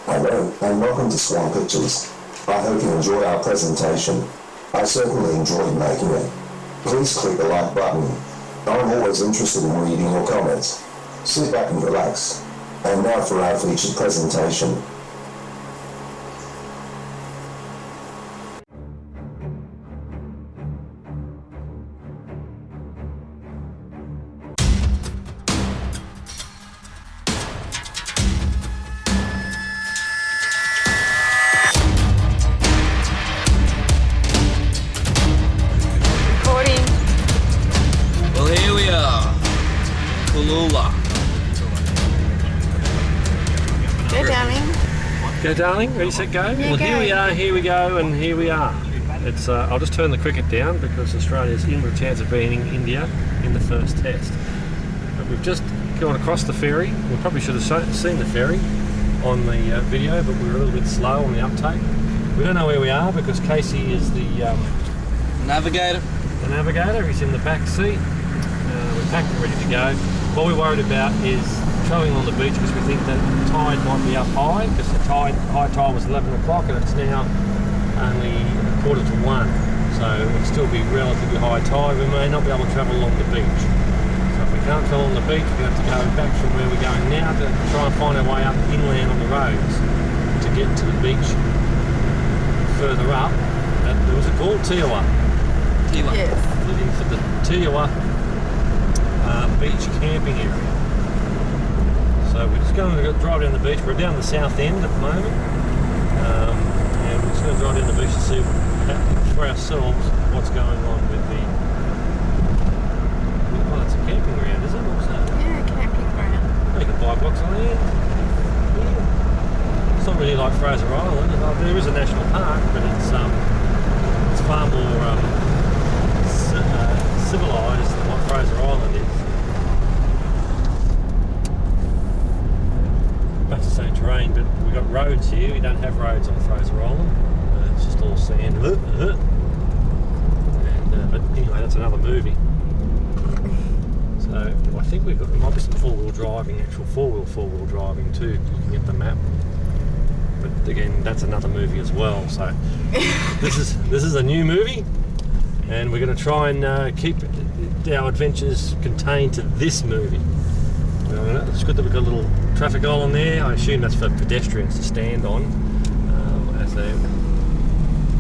Hello, and welcome to Swan Pictures. I hope you enjoy our presentation. I certainly enjoyed making it. Please click the like button. I'm always interested in reading your comments. Sit back and relax. And now for our featured presentation. Well, here we are, Kulula. Go, darling. Go, darling. Ready, set, go. Yeah, Well, go. here we are. Here we go, and here we are. It's. I'll just turn the cricket down because Australia's in with a chance of beating India in the first test. But we've just gone across the ferry. We probably should have seen the ferry on the video, but we were a little bit slow on the uptake. We don't know where we are because Casey is the Navigator. navigator. He's in the back seat. We're packed and ready to go. What we're worried about is travelling on the beach because we think that the tide might be up high because the high tide was 11 o'clock and it's now only 1:45. So it'll still be relatively high tide. We may not be able to travel along the beach. So if we can't travel on the beach, we're going to have to go back from where we're going now to try and find our way up inland on the roads to get to the beach further up. There was a called Tiawa. Yes. Looking for the Tiawa beach camping area. So we're just going to drive down the beach. We're down the south end at the moment, and we're just going to drive down the beach to see for ourselves what's going on with the. Well, it's a camping ground, is it? What's that? Yeah, camping ground. Oh, you can buy blocks of land. Yeah. It's not really like Fraser Island. There is a national park, but it's far more civilised than what Fraser Island is. Much the same terrain, but we've got roads here. We don't have roads on Fraser Island. It's just all sand. And, but anyway, that's another movie. So I think there might be some four-wheel driving, actual four-wheel driving too, looking at the map. But again, that's another movie as well. So this is a new movie, and we're going to try and keep our adventures contained to this movie. It's good that we've got a little traffic island there. I assume that's for pedestrians to stand on as they're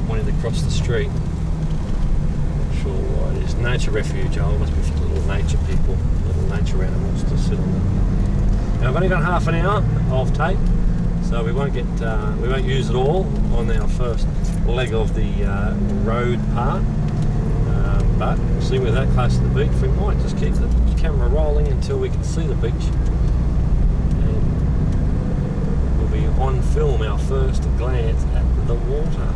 wanting to cross the street. Not sure why it is. Nature refuge. Oh, it must be for little nature people, little nature animals to sit on them. Now, I've only got half an hour of tape, so we won't use it all on our first leg of the road part. But we'll see we're that close to the beach. We might just keep the camera rolling until we can see the beach, and we'll be on film our first glance at the water.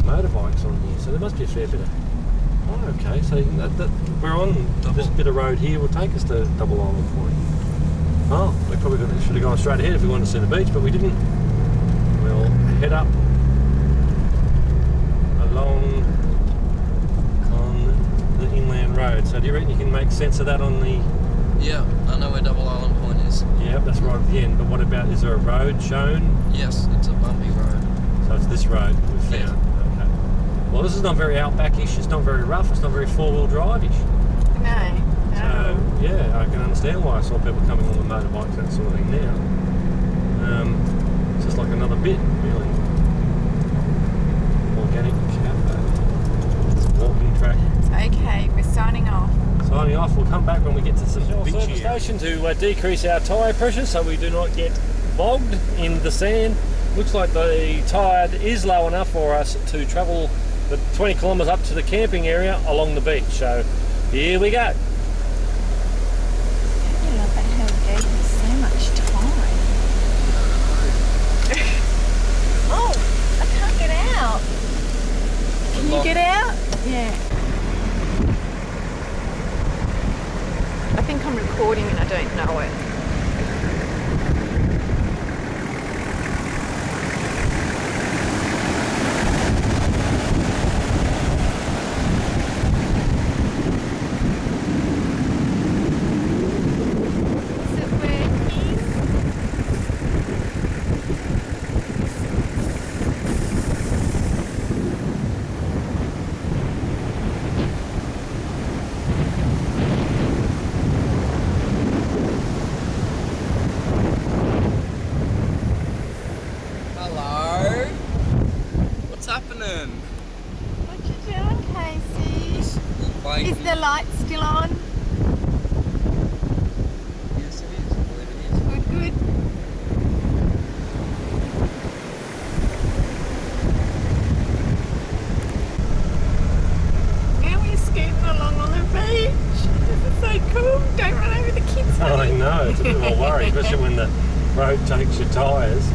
Motorbikes on here, so there must be a fair bit of. Oh, okay. So we're on this bit of road here. Will take us to Double Island Point. Oh, we probably should have gone straight ahead if we wanted to see the beach, but we didn't. We'll head up along the inland road. So do you reckon you can make sense of that on the... Yeah, I know where Double Island Point is. Yeah, that's right at the end. But what about, is there a road shown? Yes, it's a bumpy road. So it's this road we've found. Okay. Well, this is not very outbackish. It's not very rough. It's not very four-wheel drive-ish. No. So yeah, I can understand why I saw people coming on the motorbikes, that sort of thing now. It's just like another bit, really. Organic walking track. Okay, we're signing off. Signing off. We'll come back when we get to some beachy station to decrease our tyre pressure so we do not get bogged in the sand. Looks like the tide is low enough for us to travel the 20 kilometres up to the camping area along the beach. So here we go. I love it how it gave us so much time. Oh, I can't get out. Can you get out? Yeah. I think I'm recording and I don't know it. rotates your tyres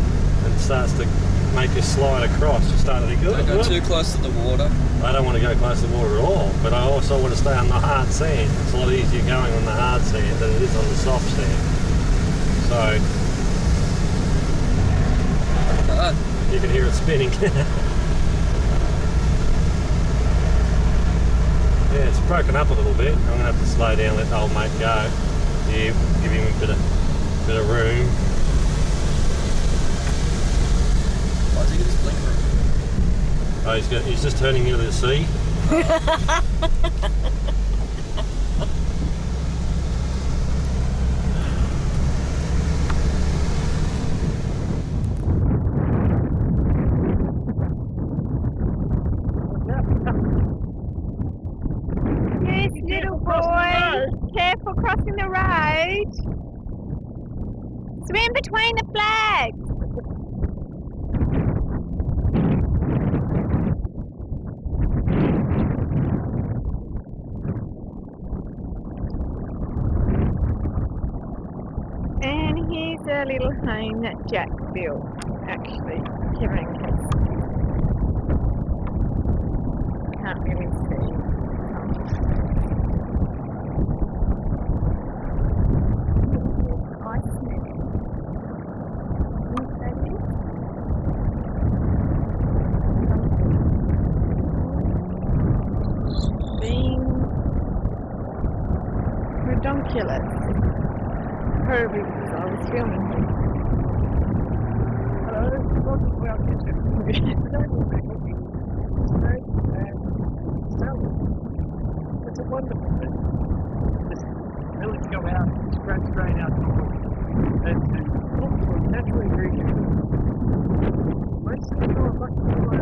and starts to make you slide across. You start to think, Don't go too close to the water. I don't want to go close to the water at all, but I also want to stay on the hard sand. It's a lot easier going on the hard sand than it is on the soft sand. So you can hear it spinning. Yeah, it's broken up a little bit. I'm going to have to slow down, let the old mate go. Yeah, give him a bit of room. Why's he got his blinker on? Oh, he's just turning into the sea. Yes, little boy. Careful crossing the road. Swim between the flags. And here's a little home that Jack built, actually. Kevin can't really see. Being redonkulous. Probably because I was filming him. Hello, welcome to our kitchen. Today we'll be cooking steak and salad. It's a wonderful thing. Just really to go out, scratch grain out the wood, and to look for natural ingredients. Most of them are much more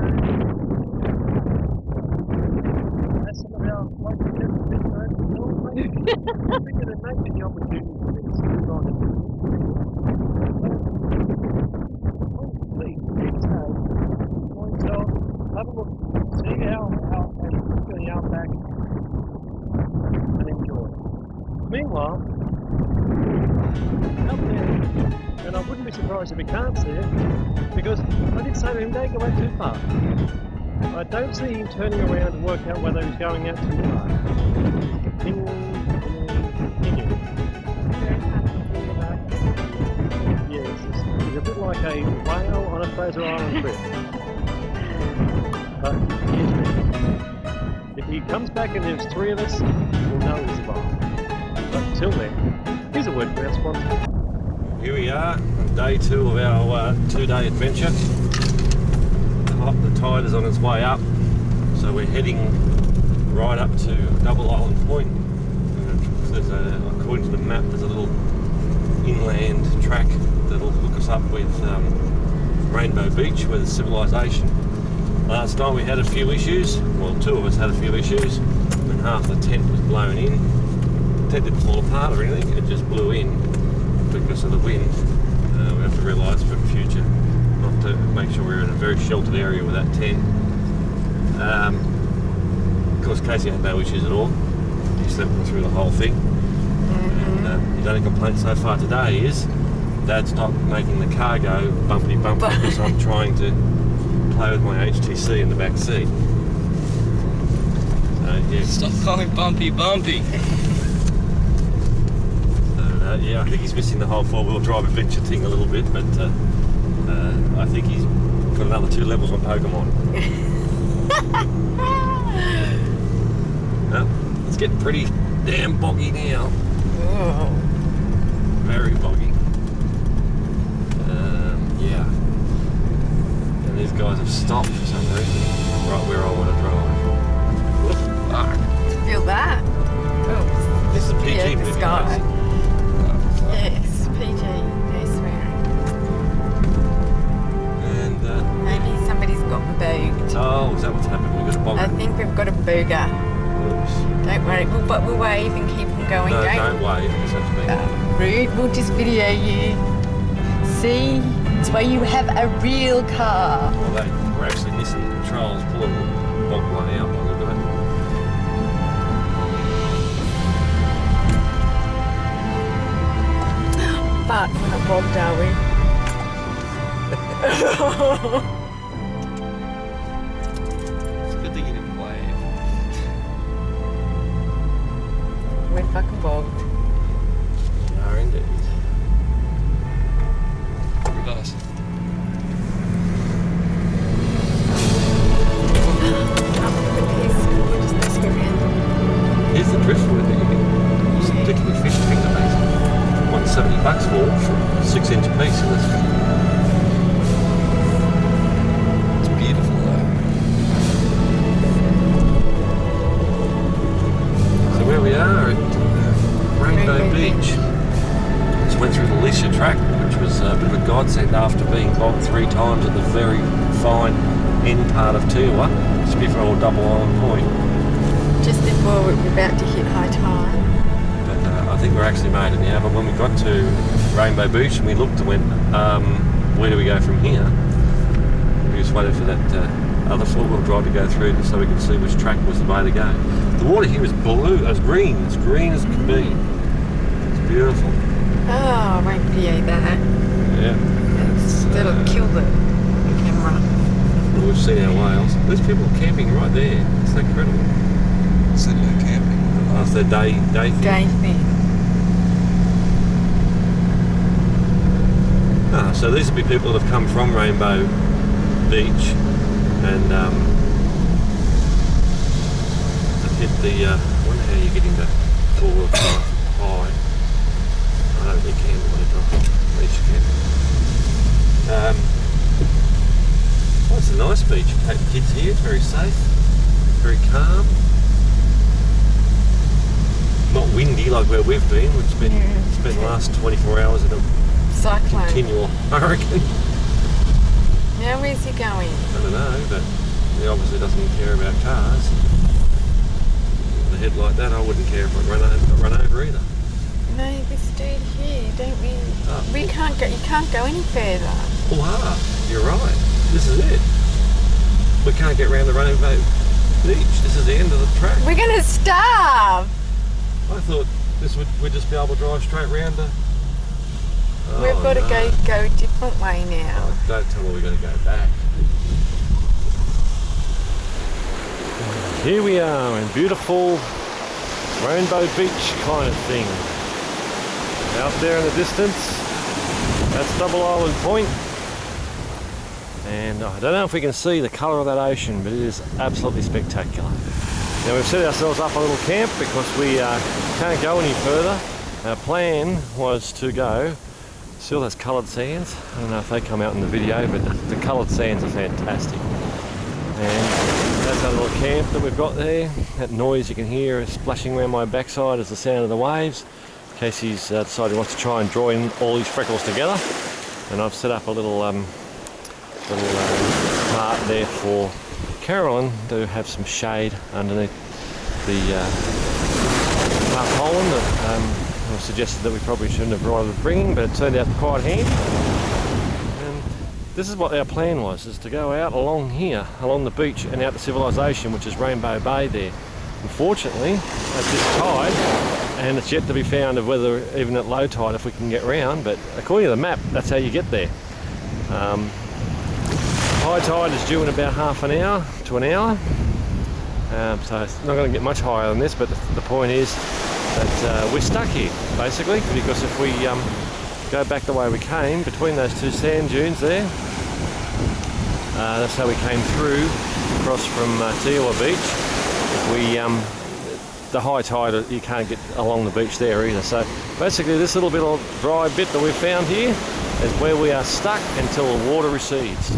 as some of our local chefs have been known to do. I think it may be the opportunity for me to sit on it. So have a look, see how and the outback and enjoy. Meanwhile, up there, and I wouldn't be surprised if we can't see it, because I did say to him, don't go out too far. I don't see him turning around to work out whether he's going out too far. Continuing. Yes, he's a bit like a whale on a Fraser Island trip. But here's me. If he comes back and there's three of us, we'll know he's survived. But until then, here's a word for our sponsor. Here we are on day 2 of our 2-day adventure. The tide is on its way up, so we're heading right up to Double Island Point. There's according to the map, there's a little inland track that'll hook us up with Rainbow Beach, where there's civilization. Last night we had a few issues, well, 2 of us had a few issues, when half the tent was blown in. The tent didn't fall apart or anything, it just blew in because of the wind. We have to realise for the future not to make sure we're in a very sheltered area with that tent. Of course, Casey had no issues at all. He slept through the whole thing. And his only complaint so far today is Dad stopped making the car go bumpy because I'm trying to play with my HTC in the back seat. So yeah. Stop calling bumpy. So yeah, I think he's missing the whole 4-wheel drive adventure thing a little bit, but I think he's got another 2 levels on Pokemon. It's getting pretty damn boggy now. Oh. Very boggy. Yeah. And these guys have stopped for some reason, right where I want to drive. Fuck. Feel that? Oh, This is a PG yeah, the movie, sky. guys. Yes, PG. No swearing. And Maybe somebody's got booged. oh, is that what's happened? We've got a bogger. I think we've got a booger. Oops. Don't worry, we'll wave and keep them going. No, don't wave. It's have to be. Rude, we'll just video you. See? It's why you have a real car. Well, they were actually missing the controls, pulling the bog one out by the look of it. But how bogged are we? It's good that you didn't wave. We're fucking bogged. We are indeed. Reverse. Let's go around. Here's the driftwood that you can stick in your fish finger bait. $170 for 6-inch piece of this. It's beautiful though. So where we are at Rainbow Rainbow Beach. Just went through the Leisure Track, which was a bit of a godsend after being bogged 3 times at the very fine end part of Tiwa, just before old Double Island Point. Just before we're about to hit high tide. But I think we're actually made it now. But when we got to Rainbow Beach and we looked and went, where do we go from here? We just waited for that other 4-wheel drive to go through so we could see which track was the way to go. The water here is blue, it's green as can be. It's beautiful. Oh, I won't PA that. Yeah. That'll kill the camera. Well, we've seen our whales. There's people camping right there. It's incredible. So you're camping. That's their day thing. Day thing. So these would be people that have come from Rainbow Beach and hit the. I wonder how you get into 4-wheel drive high. I don't think you can, but at least you can. Well, it's a nice beach. You take the kids here. It's very safe, very calm. Not windy like where we've been. We've spent the last 24 hours in a Cyclone. continual hurricane. Now where's he going? I don't know, but he obviously doesn't care about cars. With a head like that, I wouldn't care if I got run over either. No, this dude here, don't we? We can't go. You can't go any further. Oh, you're right. This is it. We can't get round the Rainbow Beach. This is the end of the track. We're gonna starve. I thought we'd just be able to drive straight round to. We've got to go a different way now. Oh, don't tell me we're going to go back. Here we are in beautiful Rainbow Beach kind of thing. Out there in the distance, that's Double Island Point. And I don't know if we can see the colour of that ocean, but it is absolutely spectacular. Now we've set ourselves up a little camp because we can't go any further. Our plan was to go. See all those coloured sands? I don't know if they come out in the video, but the coloured sands are fantastic. And that's our little camp that we've got there. That noise you can hear is splashing around my backside is the sound of the waves. Casey's decided he wants to try and draw in all these freckles together. And I've set up a little part there for Carolyn to have some shade underneath the tarpaulin that I suggested that we probably shouldn't have bothered bringing, but it turned out quite handy. And this is what our plan was, is to go out along here, along the beach and out to civilization, which is Rainbow Bay there. Unfortunately, at this tide, and it's yet to be found of whether even at low tide if we can get round, but according to the map, that's how you get there. High tide is due in about half an hour to an hour, so it's not going to get much higher than this, but the point is that we're stuck here basically, because if we go back the way we came between those two sand dunes there, that's how we came through across from Tiwa Beach. The high tide, you can't get along the beach there either, so basically this little bit of dry bit that we've found here is where we are stuck until the water recedes.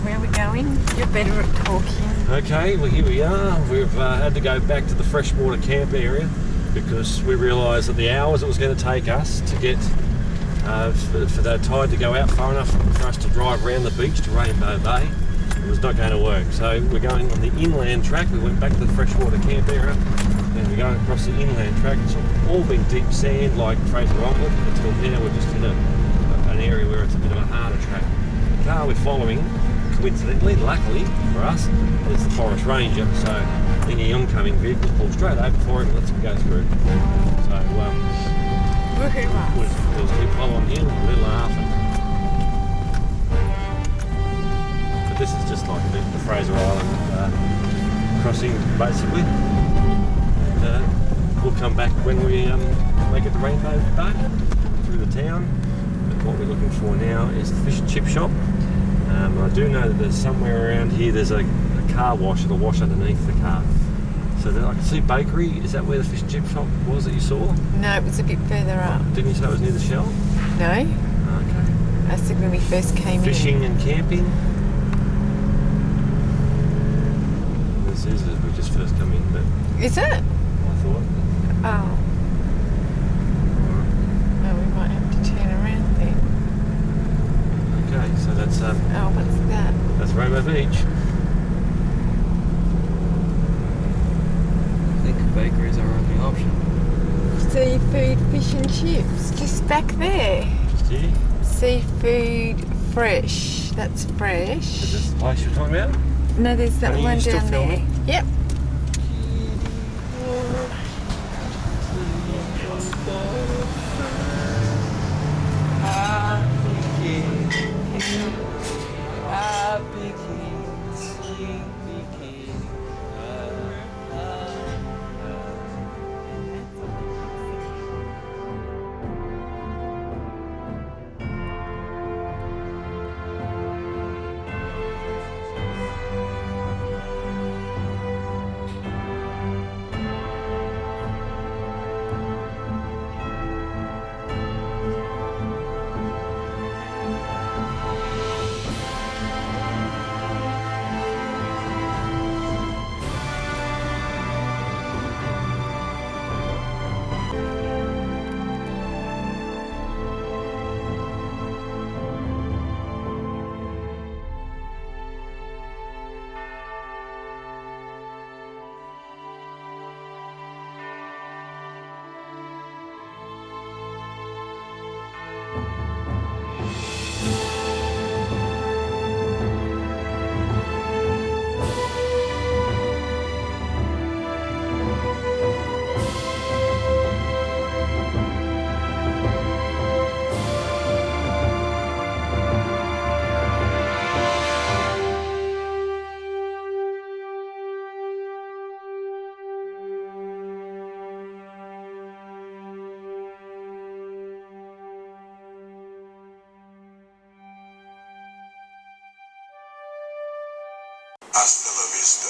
Where are we going? You're better at talking. Okay, well here we are. We've had to go back to the freshwater camp area because we realised that the hours it was going to take us to get for the tide to go out far enough for us to drive around the beach to Rainbow Bay, it was not going to work. So we're going on the inland track. We went back to the freshwater camp area and we're going across the inland track. It's all been deep sand like Fraser Island until now we're just in an area where it's a bit of a harder track. The car we're following, coincidentally, luckily for us, is the Forest Ranger, so any oncoming vehicle pulls straight over for it and lets them go through. So we'll just keep following him, we're laughing. the Fraser Island crossing, basically. And we'll come back when we make it to Rainbow Bay through the town. But what we're looking for now is the fish and chip shop. I do know that there's somewhere around here there's a car wash, it'll wash underneath the car. So I can see bakery. Is that where the fish and chip shop was that you saw? No, it was a bit further up. Didn't you say it was near the Shell? No, Okay. I said when we first came Fishing and camping. This is as we just first come in, but in. Is it? I thought. Oh. Oh, we might have to turn around then. Okay, so that's Oh, what's that? Rainbow Beach. I think bakeries are our only option. Seafood, fish and chips, just back there. Just here. Seafood fresh. That's fresh. Is this the place you're talking about? No, there's that Honey, one you still down there. filming? Yep. Hasta la vista,